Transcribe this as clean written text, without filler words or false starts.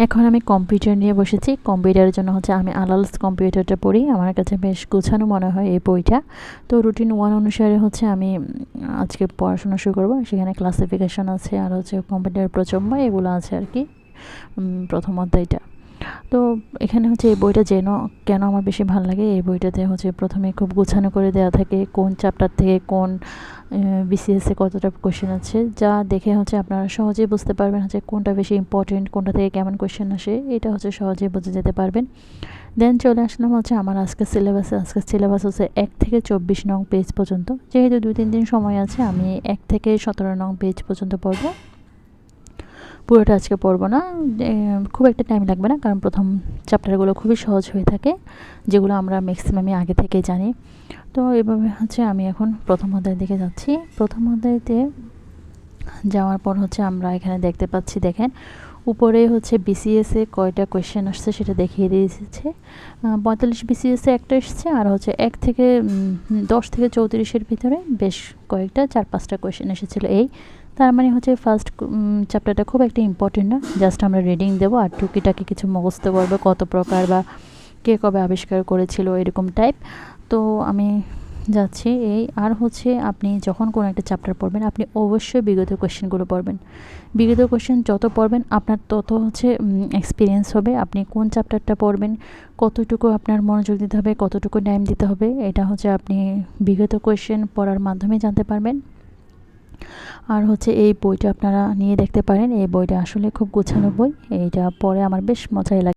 এখন আমি কম্পিউটার নিয়ে বসেছি। কম্পিউটারের জন্য হচ্ছে আমি আলালস কম্পিউটারটা পড়ি। আমার কাছে বেশ গোছানো মনে হয় এই বইটা। তো রুটিন 1 অনুসারে হচ্ছে আমি আজকে পড়াশোনা শুরু করব। সেখানে ক্লাসিফিকেশন আছে আর হচ্ছে কম্পিউটার প্রচম্ব এগুলো আছে আর কি, প্রথম অধ্যায়টা। তো এখানে হচ্ছে এই বইটা কেন আমার বেশি ভালো লাগে, এই বইটাতে হচ্ছে প্রথমে খুব গোছানো করে দেওয়া থাকে কোন চ্যাপ্টার থেকে কোন বিসিএসে কতটা কোয়েশ্চেন আছে, যা দেখে হচ্ছে আপনারা সহজেই বুঝতে পারবেন হচ্ছে কোনটা বেশি ইম্পর্টেন্ট, কোনটা থেকে কেমন কোয়েশ্চেন আসে, এটা হচ্ছে সহজেই বুঝে যেতে পারবেন। দেন চলে আসলাম হচ্ছে আমার আজকের সিলেবাসে। আজকের সিলেবাস হচ্ছে 1 থেকে 24 নং পেজ পর্যন্ত। যেহেতু 2-3 দিন সময় আছে, আমি 1 থেকে 17 নং পেজ পর্যন্ত পড়ব। পুরোটা আজকে পড়ব না, খুব একটা টাইম লাগবে না, কারণ প্রথম চ্যাপ্টারগুলো খুবই সহজ হয়ে থাকে, যেগুলো আমরা ম্যাক্সিমামই আগে থেকেই জানি। তো এভাবে হচ্ছে আমি এখন প্রথম অধ্যায়ের দিকে যাচ্ছি। প্রথম অধ্যায়তে যাওয়ার পর হচ্ছে আমরা এখানে দেখতে পাচ্ছি, দেখেন উপরে হচ্ছে বিসিএসে কয়টা কোয়েশ্চেন আসছে সেটা দেখিয়ে দিয়েছে। 45 বিসিএসে একটা এসছে, আর হচ্ছে 1 থেকে 10 থেকে 34-এর ভিতরে বেশ কয়েকটা 4-5টা কোয়েশ্চেন এসেছিলো। তার মানে হচ্ছে ফার্স্ট চ্যাপ্টারটা খুব একটা ইম্পর্টেন্ট না, জাস্ট আমরা রিডিং দেবো আর টুকিটাকি কিছু মুখস্থ করবো, কত প্রকার বা কে কবে আবিষ্কার করেছিল এরকম টাইপ। তো আমি যাচ্ছি আর হচ্ছে আপনি যখন কোনো একটা চ্যাপ্টার পড়বেন, আপনি অবশ্যই বিগত কোয়েশ্চেনগুলো পড়বেন। বিগত কোয়েশ্চেন যত পড়বেন আপনার তত হচ্ছে এক্সপিরিয়েন্স হবে। আপনি কোন চ্যাপ্টারটা পড়বেন, কতটুকু আপনার মনোযোগ দিতে হবে, কতটুকু টাইম দিতে হবে, এটা হচ্ছে আপনি বিগত কোয়েশ্চেন পড়ার মাধ্যমে জানতে পারবেন। আর হচ্ছে এই বইটা আপনারা নিয়ে দেখতে পারেন। এই বইটা আসলে খুব গোছানো বই। এইটা পড়ে আমার বেশ মজাই লাগে।